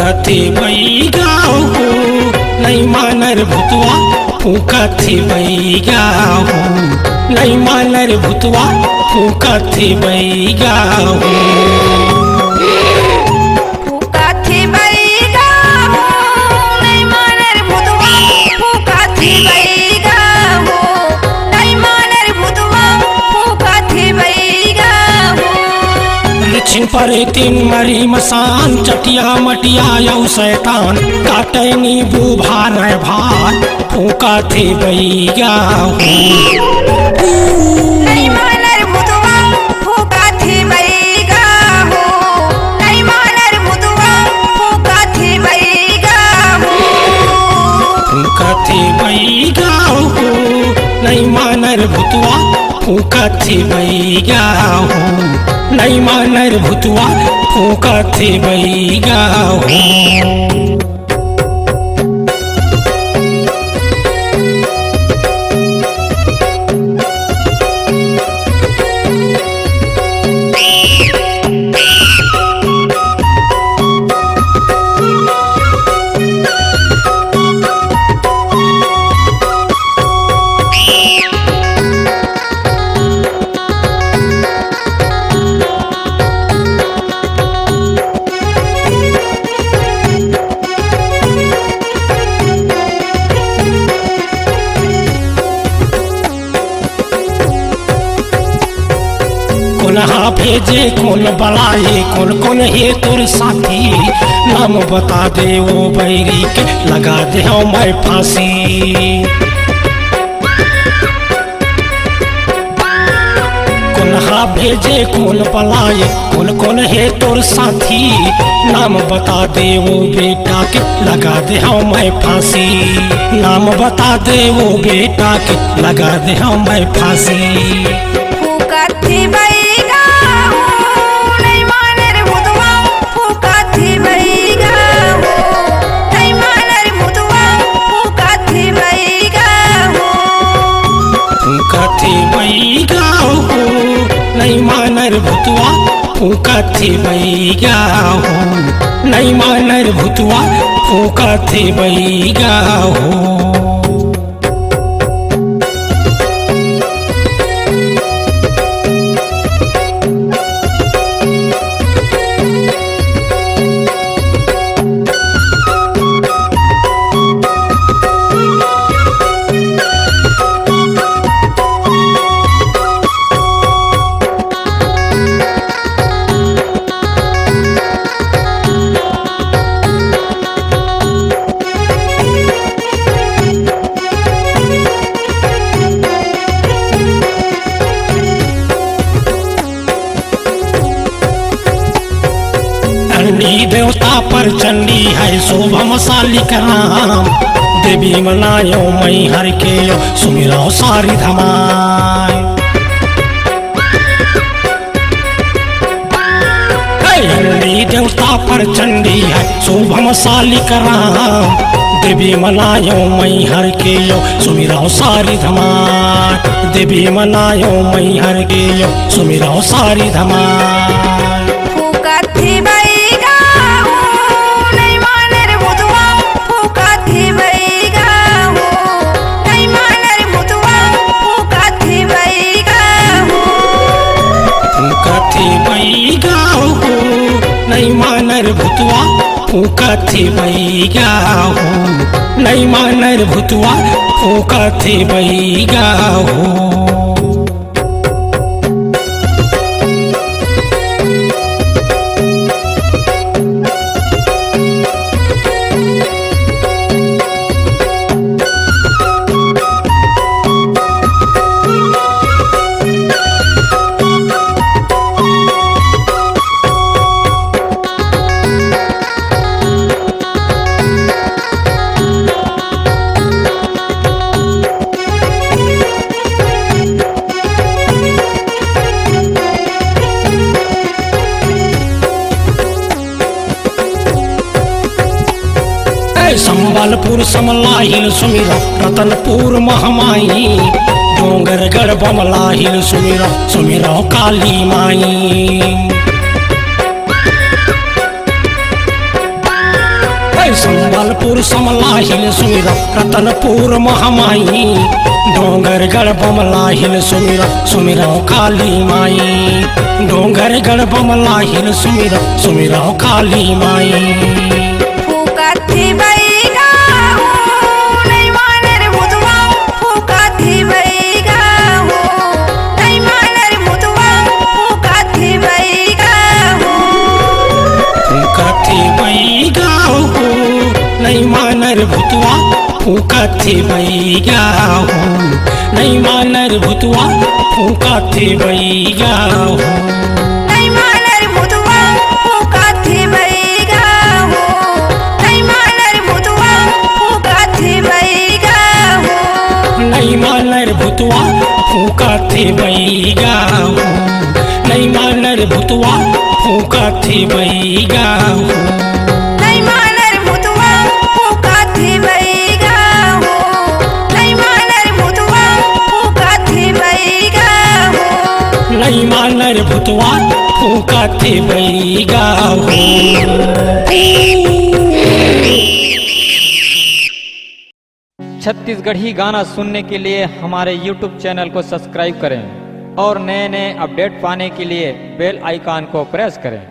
फूकथे बैगा हो नहीं मानर भूतवा फूकथे बैगा हो नहीं मानर भूतवा फूकथे बैगा हो छिन परे तीन मरी मसान चटिया मटिया यौ शैतान काटे नींबू भार भार फूका थे बैगा हो नहीं मानर भूतवा फूका थे बैगा हो नहीं मानर भूतवा फूका थे बैगा हो फूका थे बैगा हो नहीं मानर भूतवा फूका थे बैगा हो नहीं मानर भूतवा फूकथे बैगा हो कौन भेजे कौन बलाए कौन कौन है तोर साथी नाम बता दे वो बैरी के लगा दे मैं फांसी कौन भेजे कौन बलाए कौन कौन है तोर साथी नाम बता दे वो बेटा के लगा दे मैं फांसी नाम बता दे वो बेटा के लगा दे मैं फांसी नहीं मानर भूतवा फूकथे बैगा हो नहीं मानर भूतवा फूकथे बैगा हो चंडी देवता पर चंडी है शोभमशाली कराम देवी मनायो मई हर के सुमिरो सारी धमाय चंडी देवता पर चंडी है शोभमशाली कराम देवी मनायो मई हर के सुमिरो सारी धमाय देवी मनायो मई हर के सुमिरो सारी धमाय नहीं मानर भूतवा फूकथे बैगा हो नहीं मानर भूतवा फूकथे बैगा हो संबलपुर समलाहिल सुमिरा रतनपुर महामाई डोंगरगढ़ बमलाहिल सुमिरा सुमिरा काली माई संबलपुर समला हिल सुमिरा रतनपुर महामाई डोंगरगढ़ बमला हिल सुमिरा सुमिरा काली माई डोंगरगढ़ बमला हिल सुमिरा सुमिरा काली माई फूका थी बैगा हो नहीं मानर भूतवा फूका थी बैगा हो नहीं मानर भूतवा फूका थी बैगा हो फूका थी बैगा हो नहीं मानर भूतवा फूका थी बैगा हो नहीं मानर भूतवा फूका थी बैगा हो नहीं मानर भूतवा फूका थी बैगा हो नहीं मानर भूतवा फूका थी बैगा हो नहीं मानर भूतवा फूका थी बैगा हो नहीं मानर भूतवा फूका थी बैगा हो नहीं मानर भूतवा फूका थी बैगा हो नहीं मानर भूतवा फूका थी बैगा हो नहीं मानर भूतवा फूका थी बैगा हो। छत्तीसगढ़ी गाना सुनने के लिए हमारे YouTube चैनल को सब्सक्राइब करें और नए नए अपडेट पाने के लिए बेल आइकॉन को प्रेस करें।